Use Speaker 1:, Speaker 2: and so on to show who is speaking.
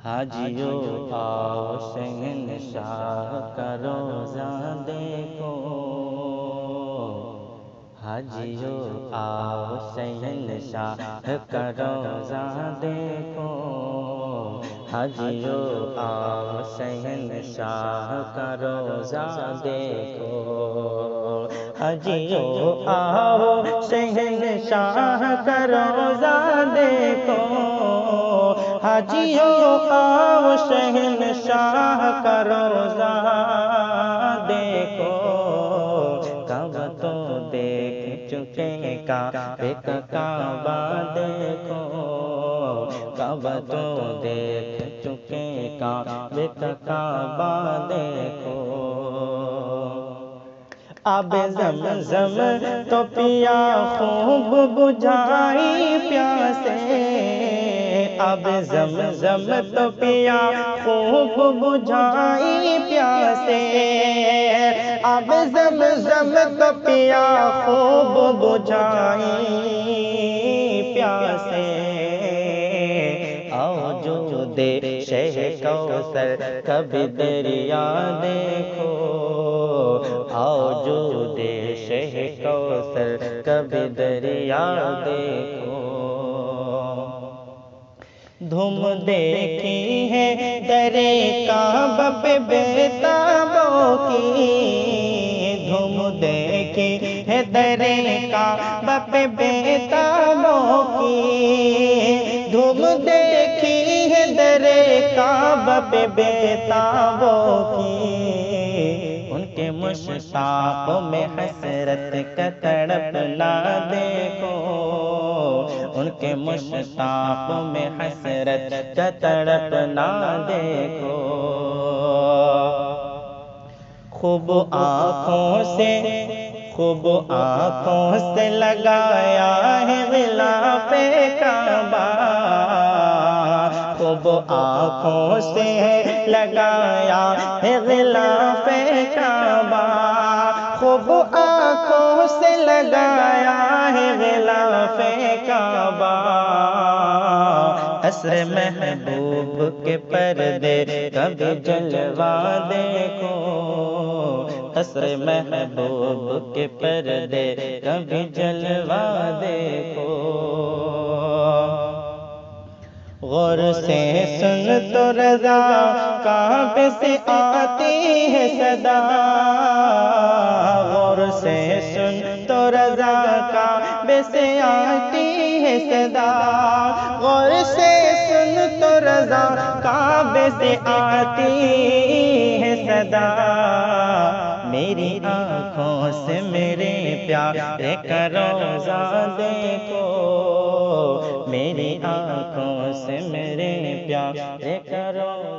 Speaker 1: حاجیو آؤ شہنشاہ کا روزہ دیکھو، حاجیو آؤ شہنشاہ کا روزہ دیکھو، حاجیو آؤ شہنشاہ کا روزہ دیکھو، حاجیو آؤ شہنشاہ کا روزہ دیکھو، حاجیو آؤ شہنشاہ کا روزہ دیکھو، کعبہ تو دیکھ چکے کعبے کا کعبہ دیکھو، کعبہ تو دیکھ چکے کعبے کا کعبہ دیکھو، آب زمزم تو پیا خوب بجھائی پیاسے، آب زمزم تو پیا خوب بجھائی پیاسے، آب زمزم تو پیا خوب بجھائی پیاسے، آؤ جو دے شہ کوثر کبھی دریا دیکھو، آؤ جو دے شہ کوثر کبھی دریا دیکھو، دھوم دیکھی ہے درے کعبہ پہ بیتابوں کی، دھوم دیکھی ہے درے کعبہ پہ بیتابوں کی، دھوم دیکھی ہے درے کعبہ پہ بیتابوں کی، ان کے مشتاقوں میں حسرت کا تڑپنا دیکھو، ان کے مشتاقوں میں حسرت کا تڑپنا دیکھو، خوب آنکھوں سے لگایا ہے غلاف کعبہ، خوب آنکھوں سے لگایا ہے غلاف کعبہ، خوب آنکھوں سے لگایا ہے غلاف کعبہ، عصر محبوب کے پردے کبھی جلوہ دیکھو، عصر محبوب کے پردے کبھی جلوہ دیکھو، غور سے سن تو رضا کعبے سے آتی ہے صدا، غور سے سن تو رضا کعبے سے آتی ہے صدا، غور سے سن تو رضا کعبے سے آتی ہے صدا، میری آنکھوں سے میرے پیارے کا روزہ دیکھو، میری آنکھوں سے میرے پیارے کا روزہ